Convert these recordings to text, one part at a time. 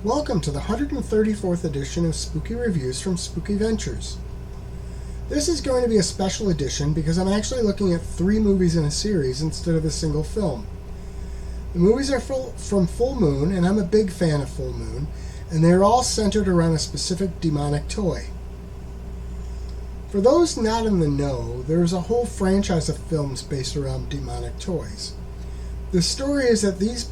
Welcome to the 134th edition of Spooky Reviews from Spooky Ventures. This is going to be a special edition because I'm actually looking at 3 movies in a series instead of a single film. The movies are from Full Moon, and I'm a big fan of Full Moon, and they're all centered around a specific demonic toy. For those not in the know, there's a whole franchise of films based around demonic toys. The story is that these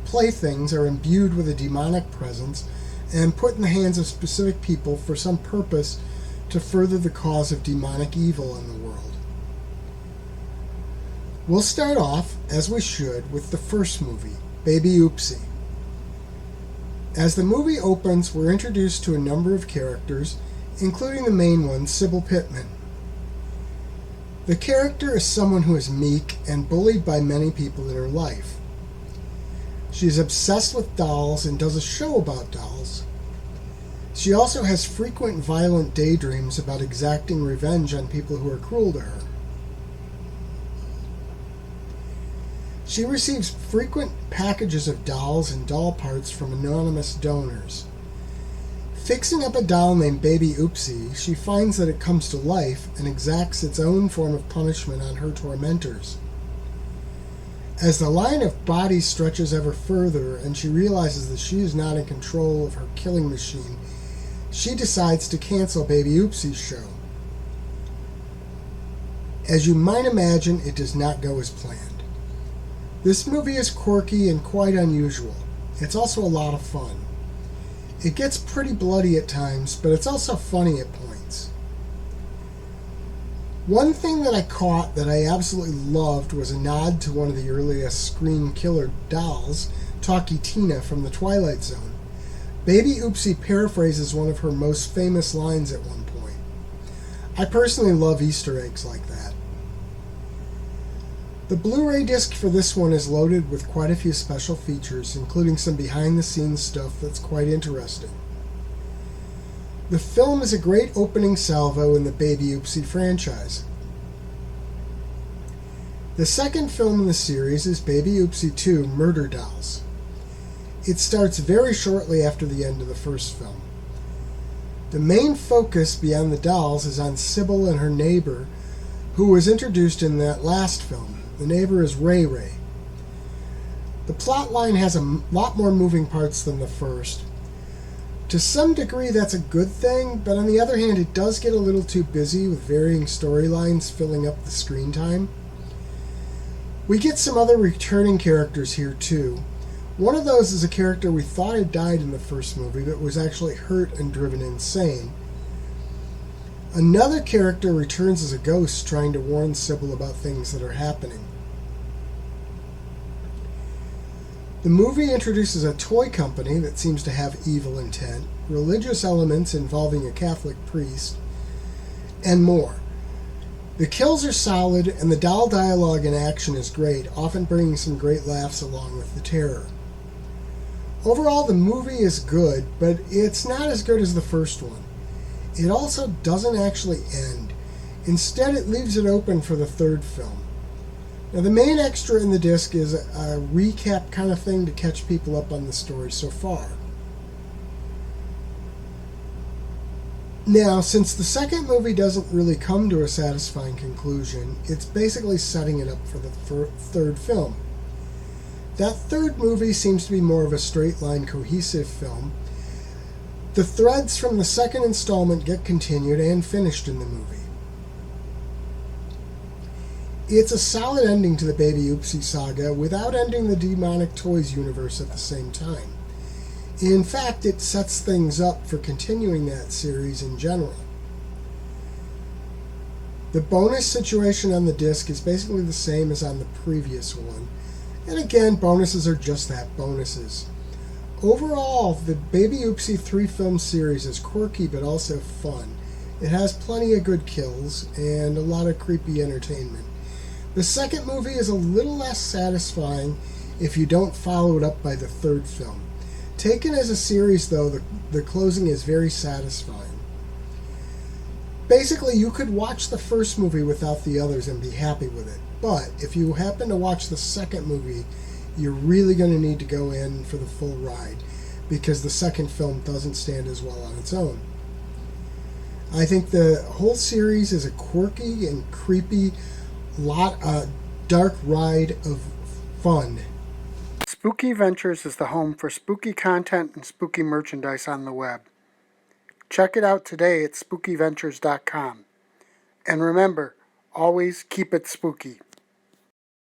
playthings are imbued with a demonic presence and put in the hands of specific people for some purpose to further the cause of demonic evil in the world. We'll start off, as we should, with the first movie, Baby Oopsie. As the movie opens, we're introduced to a number of characters, including the main one, Sybil Pittman. The character is someone who is meek and bullied by many people in her life. She is obsessed with dolls and does a show about dolls. She also has frequent violent daydreams about exacting revenge on people who are cruel to her. She receives frequent packages of dolls and doll parts from anonymous donors. Fixing up a doll named Baby Oopsie, she finds that it comes to life and exacts its own form of punishment on her tormentors. As the line of bodies stretches ever further and she realizes that she is not in control of her killing machine, she decides to cancel Baby Oopsie's show. As you might imagine, it does not go as planned. This movie is quirky and quite unusual. It's also a lot of fun. It gets pretty bloody at times, but it's also funny at points. One thing that I caught that I absolutely loved was a nod to one of the earliest Scream Killer dolls, Talkie Tina from The Twilight Zone. Baby Oopsie paraphrases one of her most famous lines at one point. I personally love Easter eggs like that. The Blu-ray disc for this one is loaded with quite a few special features, including some behind-the-scenes stuff that's quite interesting. The film is a great opening salvo in the Baby Oopsie franchise. The second film in the series is Baby Oopsie 2: Murder Dolls. It starts very shortly after the end of the first film. The main focus beyond the dolls is on Sybil and her neighbor, who was introduced in that last film. The neighbor is Ray Ray. The plot line has a lot more moving parts than the first. To some degree that's a good thing, but on the other hand it does get a little too busy with varying storylines filling up the screen time. We get some other returning characters here too. One of those is a character we thought had died in the first movie but was actually hurt and driven insane. Another character returns as a ghost trying to warn Sybil about things that are happening. The movie introduces a toy company that seems to have evil intent, religious elements involving a Catholic priest, and more. The kills are solid, and the doll dialogue and action is great, often bringing some great laughs along with the terror. Overall, the movie is good, but it's not as good as the first one. It also doesn't actually end. Instead, it leaves it open for the third film. Now, the main extra in the disc is a recap kind of thing to catch people up on the story so far. Now, since the second movie doesn't really come to a satisfying conclusion, it's basically setting it up for the third film. That third movie seems to be more of a straight-line, cohesive film. The threads from the second installment get continued and finished in the movie. It's a solid ending to the Baby Oopsie saga without ending the Demonic Toys universe at the same time. In fact, it sets things up for continuing that series in general. The bonus situation on the disc is basically the same as on the previous one, and again, bonuses are just that, bonuses. Overall, the Baby Oopsie 3-film series is quirky but also fun. It has plenty of good kills and a lot of creepy entertainment. The second movie is a little less satisfying if you don't follow it up by the third film. Taken as a series, though, the closing is very satisfying. Basically, you could watch the first movie without the others and be happy with it. But if you happen to watch the second movie, you're really going to need to go in for the full ride. because the second film doesn't stand as well on its own. I think the whole series is a quirky and creepy, dark ride of fun. Spooky Ventures is the home for spooky content and spooky merchandise on the web. Check it out today at spookyventures.com. And remember, always keep it spooky.